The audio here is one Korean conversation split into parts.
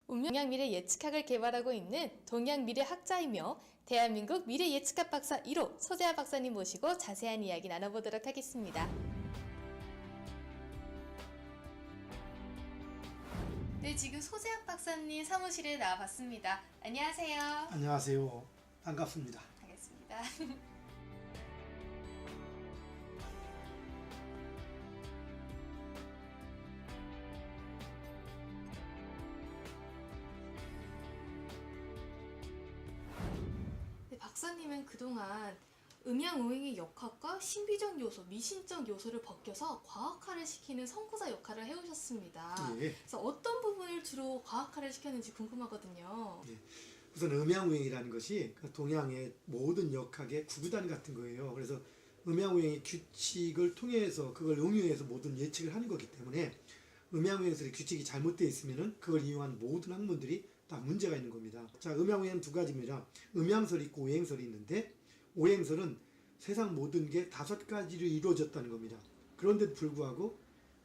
운명 미래 예측학을 개발하고 있는 동양미래학자이며 대한민국 미래 예측학 박사 1호 소재하 박사님 모시고 자세한 이야기 나눠보도록 하겠습니다. 네, 지금 소재학 박사님 사무실에 나와봤습니다. 안녕하세요. 안녕하세요. 반갑습니다. 반갑습니다. 네, 박사님은 그동안 음양오행의 역학과 신비적 요소, 미신적 요소를 벗겨서 과학화를 시키는 선구자 역할을 해오셨습니다. 예. 그래서 어떤 부분을 주로 과학화를 시켰는지 궁금하거든요. 예. 우선 음양오행이라는 것이 동양의 모든 역학의 구구단 같은 거예요. 그래서 음양오행의 규칙을 통해서 그걸 응용해서 모든 예측을 하는 거기 때문에 음양오행에서의 규칙이 잘못되어 있으면 그걸 이용한 모든 학문들이 다 문제가 있는 겁니다. 자, 음양오행은 두 가지입니다. 음양설이 있고 오행설이 있는데 오행설은 세상 모든 게 5가지로 이루어졌다는 겁니다. 그런데도 불구하고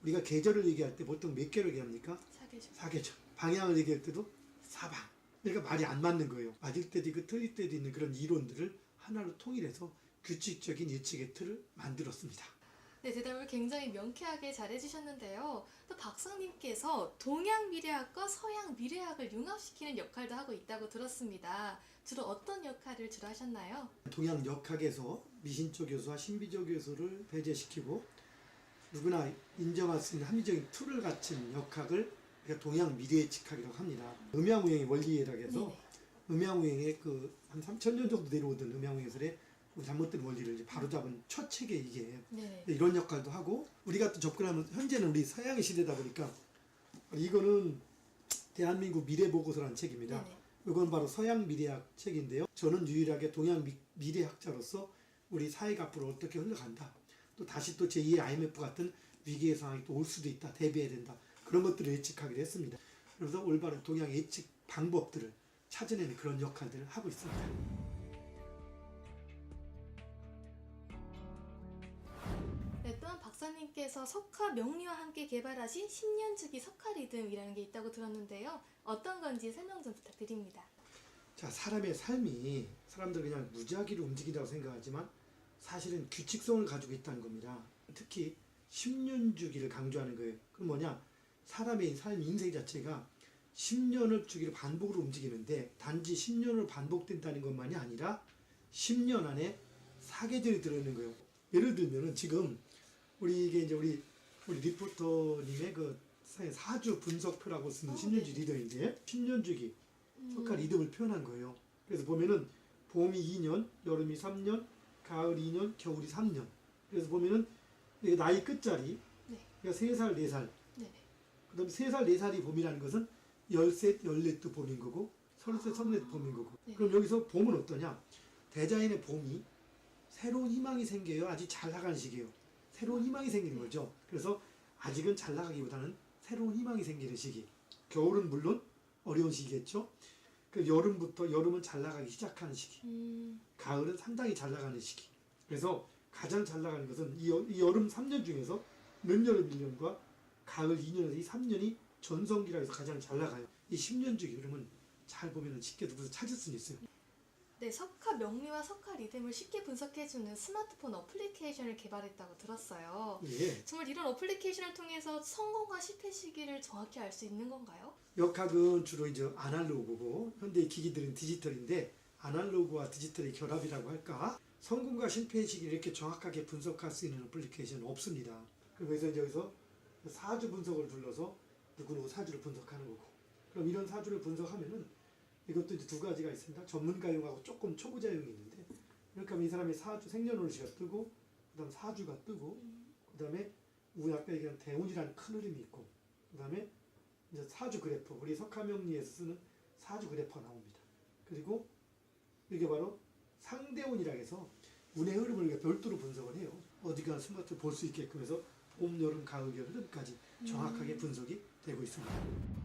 우리가 계절을 얘기할 때 보통 몇 개로 얘기합니까? 4계절. 4계절. 방향을 얘기할 때도 사방. 그러니까 말이 안 맞는 거예요. 맞을 때도 있고 틀릴 때도 있는 그런 이론들을 하나로 통일해서 규칙적인 예측의 틀을 만들었습니다. 네, 대답을 굉장히 명쾌하게 잘 해주셨는데요. 또 박사님께서 동양 미래학과 서양 미래학을 융합시키는 역할도 하고 있다고 들었습니다. 주로 어떤 역할을 주로 하셨나요? 동양 역학에서 미신적 요소와 신비적 요소를 배제시키고 누구나 인정할 수 있는 합리적인 툴을 갖춘 역학을 우리가 동양 미래예측학이라고 합니다. 음양오행의 원리라고 해서 음양오행의 한 3,000년 정도 내려오던 음양오행설의 잘못된 원리를 이제 바로잡은 첫 책이 이게 이런 역할도 하고 우리가 또 접근하면 현재는 우리 서양의 시대다 보니까 이거는 대한민국 미래보고서라는 책입니다. 이건 바로 서양 미래학 책인데요. 저는 유일하게 동양 미래학자로서 우리 사회가 앞으로 어떻게 흘러간다. 또 다시 또 제2의 IMF 같은 위기의 상황이 또 올 수도 있다. 대비해야 된다. 그런 것들을 예측하기로 했습니다. 그래서 올바른 동양 예측 방법들을 찾아내는 그런 역할들을 하고 있습니다. 네, 또한 박사님께서 석화 명리와 함께 개발하신 10년주기 석화 리듬이라는 게 있다고 들었는데요. 어떤 건지 설명 좀 부탁드립니다. 자, 사람의 삶이 사람들 그냥 무작위로 움직인다고 생각하지만 사실은 규칙성을 가지고 있다는 겁니다. 특히 10년 주기를 강조하는 거예요. 그럼 뭐냐? 사람의 삶 인생 자체가 10년을 주기로 반복으로 움직이는데 단지 10년으로 반복된다는 것만이 아니라 10년 안에 사계절이 들어있는 거예요. 예를 들면은 지금 우리 리포터님의 그 사주 분석표라고 쓰는 10년주 리더인데 10년주기 석화 리듬을 표현한 거예요. 그래서 보면은 봄이 2년, 여름이 3년, 가을 2년, 겨울이 3년. 그래서 보면은 나이 끝자리, 그러니까 3살, 4살. 그 다음에 3살, 4살이 봄이라는 것은 13, 14도 봄인 거고 33, 34도 봄인 거고. 그럼 여기서 봄은 어떠냐? 대자연의 봄이 새로운 희망이 생겨요. 아직 잘 나가는 시기예요. 새로운 희망이 생기는 거죠. 그래서 아직은 잘 나가기보다는 새로운 희망이 생기는 시기. 겨울은 물론 어려운 시기겠죠. 그 여름은 잘 나가기 시작하는 시기. 가을은 상당히 잘 나가는 시기. 그래서 가장 잘 나가는 것은 이 여름 3년 중에서 늦여름 1년과 가을 2년에서 이 3년이 전성기라 해서 가장 잘 나가요. 이 10년 주기 그러면 잘 보면 쉽게 누구서 찾을 수는 있어요. 네, 석화 명리와 석화 리듬을 쉽게 분석해주는 스마트폰 어플리케이션을 개발했다고 들었어요. 예. 정말 이런 어플리케이션을 통해서 성공과 실패 시기를 정확히 알 수 있는 건가요? 역학은 주로 이제 아날로그고 현대 기기들은 디지털인데 아날로그와 디지털의 결합이라고 할까? 성공과 실패 시기를 이렇게 정확하게 분석할 수 있는 어플리케이션은 없습니다. 그래서 이제 여기서 사주 분석을 둘러서 누구누구 사주를 분석하는 거고 그럼 이런 사주를 분석하면은 이것도 이제 두 가지가 있습니다. 전문가용하고 조금 초보자용이 있는데 이렇게 하면 이 사람의 사주 생년월일시가 뜨고 그 다음 사주가 뜨고 그 다음에 우리 아까 얘기한 대운이라는 큰 흐름이 있고 그 다음에 이제 사주 그래프 우리 석화명리에서 쓰는 사주 그래프가 나옵니다. 그리고 이게 바로 상대운이라 해서 운의 흐름을 우리가 별도로 분석을 해요. 어디가 스마트 볼 수 있게끔 해서 봄, 여름, 가을, 겨울 흐름까지 정확하게 분석이 되고 있습니다.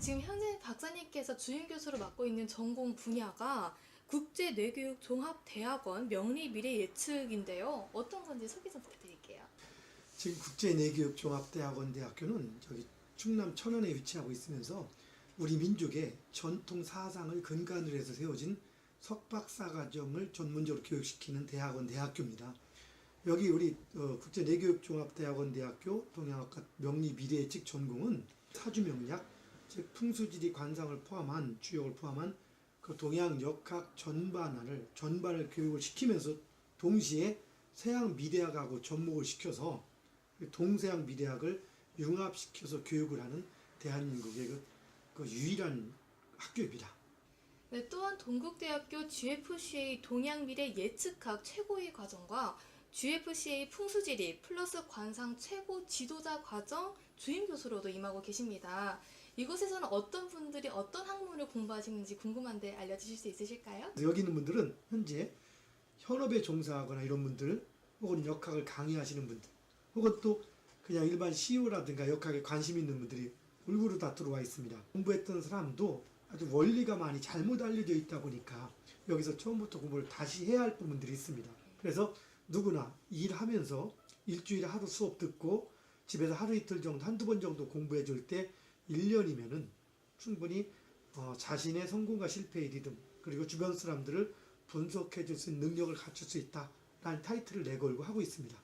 지금 현재 박사님께서 주임 교수로 맡고 있는 전공 분야가 국제뇌교육 종합대학원 명리 미래 예측인데요. 어떤 건지 소개 좀 부탁드릴게요. 지금 국제내교육종합대학원대학교는 저기 충남 천안에 위치하고 있으면서 우리 민족의 전통 사상을 근간으로 해서 세워진 석박사 과정을 전문적으로 교육시키는 대학원 대학교입니다. 여기 우리 국제내교육종합대학원대학교 동양학과 명리미래예측 전공은 사주명리학, 즉 풍수지리 관상을 포함한 주역을 포함한 그 동양 역학 전반을 교육을 시키면서 동시에 서양 미래학하고 접목을 시켜서 동서양 미래학을 융합시켜서 교육을 하는 대한민국의 그 유일한 학교입니다. 네, 또한 동국대학교 GFCA 동양미래 예측학 최고위 과정과 GFCA 풍수지리 플러스 관상 최고 지도자 과정 주임 교수로도 임하고 계십니다. 이곳에서는 어떤 분들이 어떤 학문을 공부하시는지 궁금한데 알려주실 수 있으실까요? 여기 있는 분들은 현재 현업에 종사하거나 이런 분들, 혹은 역학을 강의하시는 분들, 혹은 또 그냥 일반 CEO라든가 역학에 관심 있는 분들이 골고루 다 들어와 있습니다. 공부했던 사람도 아주 원리가 많이 잘못 알려져 있다 보니까 여기서 처음부터 공부를 다시 해야 할 부분들이 있습니다. 그래서 누구나 일하면서 일주일에 하루 수업 듣고 집에서 하루 이틀 정도 한두 번 정도 공부해 줄 때 1년이면은 충분히 자신의 성공과 실패의 리듬, 그리고 주변 사람들을 분석해 줄 수 있는 능력을 갖출 수 있다라는 타이틀을 내걸고 하고 있습니다.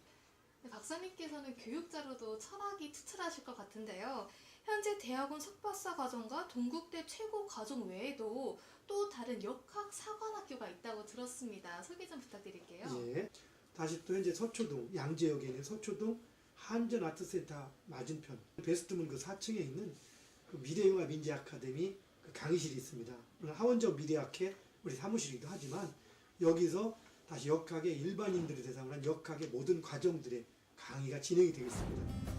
네, 박사님께서는 교육자로도 철학이 투철하실 것 같은데요. 현재 대학원 석박사 과정과 동국대 최고 과정 외에도 또 다른 역학 사관학교가 있다고 들었습니다. 소개 좀 부탁드릴게요. 예. 다시 또 현재 서초동, 양재역에 있는 서초동 한전아트센터 맞은편 베스트문 그 4층에 있는 그 미래융합인재아카데미 그 강의실이 있습니다. 하원적 미래학회 우리 사무실이기도 하지만 여기서 다시 역학의 일반인들을 대상으로 한 역학의 모든 과정들의 강의가 진행이 되겠습니다.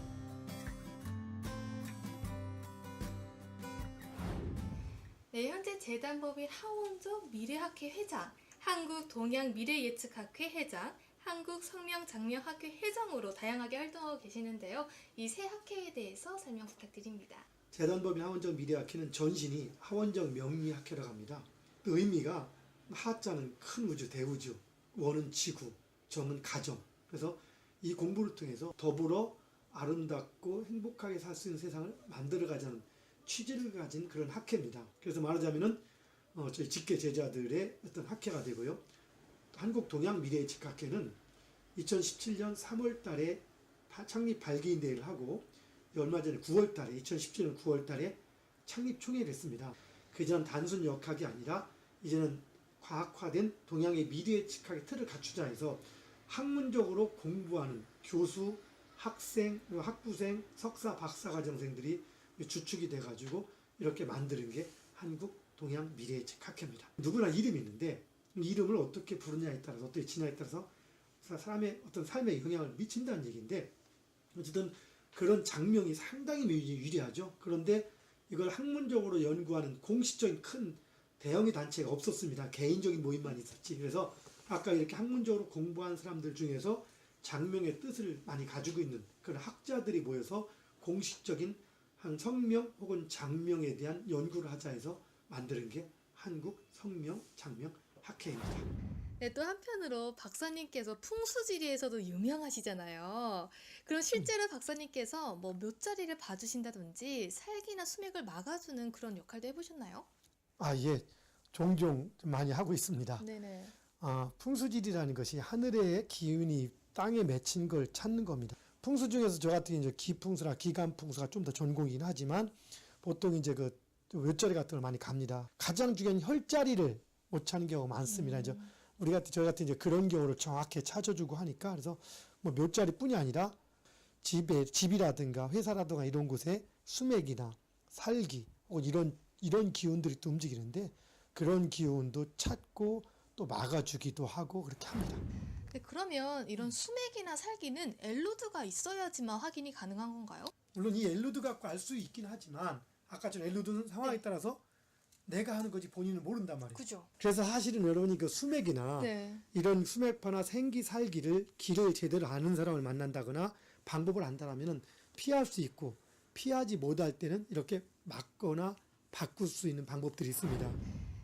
네, 현재 재단법인 하원적 미래학회 회장, 한국동양미래예측학회 회장, 한국성명장명학회 회장으로 다양하게 활동하고 계시는데요. 이 세 학회에 대해서 설명 부탁드립니다. 재단법인 하원적 미래학회는 전신이 하원적 명리학회라고 합니다. 그 의미가 하자는 큰 우주, 대우주, 원은 지구, 정은 가정. 그래서 이 공부를 통해서 더불어 아름답고 행복하게 살 수 있는 세상을 만들어가자는 취지를 가진 그런 학회입니다. 그래서 말하자면은 저희 직계 제자들의 어떤 학회가 되고요. 한국동양미래예측학회는 2017년 3월 달에 창립 발기인 대회를 하고 얼마 전에 9월 달에 2017년 9월 달에 창립 총회를 했습니다. 그전 단순 역학이 아니라 이제는 과학화된 동양의 미래예측학의 틀을 갖추자 해서 학문적으로 공부하는 교수, 학생, 학부생, 석사, 박사 과정생들이 주축이 돼가지고 이렇게 만드는 게 한국동양미래예측학회입니다. 누구나 이름이 있는데 이름을 어떻게 부르냐에 따라서 어떻게 지냐에 따라서 사람의 어떤 삶에 영향을 미친다는 얘기인데 어쨌든 그런 장명이 상당히 유리하죠. 그런데 이걸 학문적으로 연구하는 공식적인 큰 대형의 단체가 없었습니다. 개인적인 모임만 있었지. 그래서 아까 이렇게 학문적으로 공부한 사람들 중에서 장명의 뜻을 많이 가지고 있는 그런 학자들이 모여서 공식적인 한 성명 혹은 장명에 대한 연구를 하자 해서 만드는 게 한국 성명 장명 학회입니다. 네, 또 한편으로 박사님께서 풍수지리에서도 유명하시잖아요. 그럼 실제로 박사님께서 뭐 묘자리를 봐주신다든지 살기나 수맥을 막아주는 그런 역할도 해보셨나요? 예. 종종 많이 하고 있습니다. 네네. 풍수지리라는 것이 하늘의 기운이 땅에 맺힌 걸 찾는 겁니다. 풍수 중에서 저 같은 이제 기풍수나 기간풍수가 좀 더 전공이긴 하지만 보통 이제 그 묘자리 같은 걸 많이 갑니다. 가장 중요한 혈자리를 못 찾는 경우가 많습니다. 이제 저희 같은 이제 그런 경우를 정확히 찾아주고 하니까 그래서 뭐 묘자리뿐이 아니라 집이라든가 회사라든가 이런 곳에 수맥이나 살기 혹은 이런 기운들이 또 움직이는데 그런 기운도 찾고 또 막아주기도 하고 그렇게 합니다. 네, 그러면 이런 수맥이나 살기는 엘로드가 있어야지만 확인이 가능한 건가요? 물론 이 엘루드 갖고 알 수 있긴 하지만 아까 전 엘루드는 상황에 따라서 내가 하는 거지 본인은 모른단 말이에요. 그죠. 그래서 사실은 여러분이 그 수맥이나 네. 이런 수맥파나 생기 살기를 길을 제대로 아는 사람을 만난다거나 방법을 안다라면은 피할 수 있고 피하지 못할 때는 이렇게 막거나 바꿀 수 있는 방법들이 있습니다.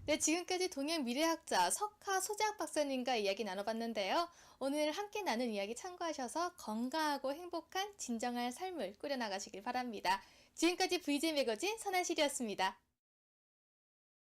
네, 지금까지 동양미래학자 석하 소재학 박사님과 이야기 나눠봤는데요. 오늘 함께 나눈 이야기 참고하셔서 건강하고 행복한 진정한 삶을 꾸려나가시길 바랍니다. 지금까지 VJ 매거진 선한실이었습니다.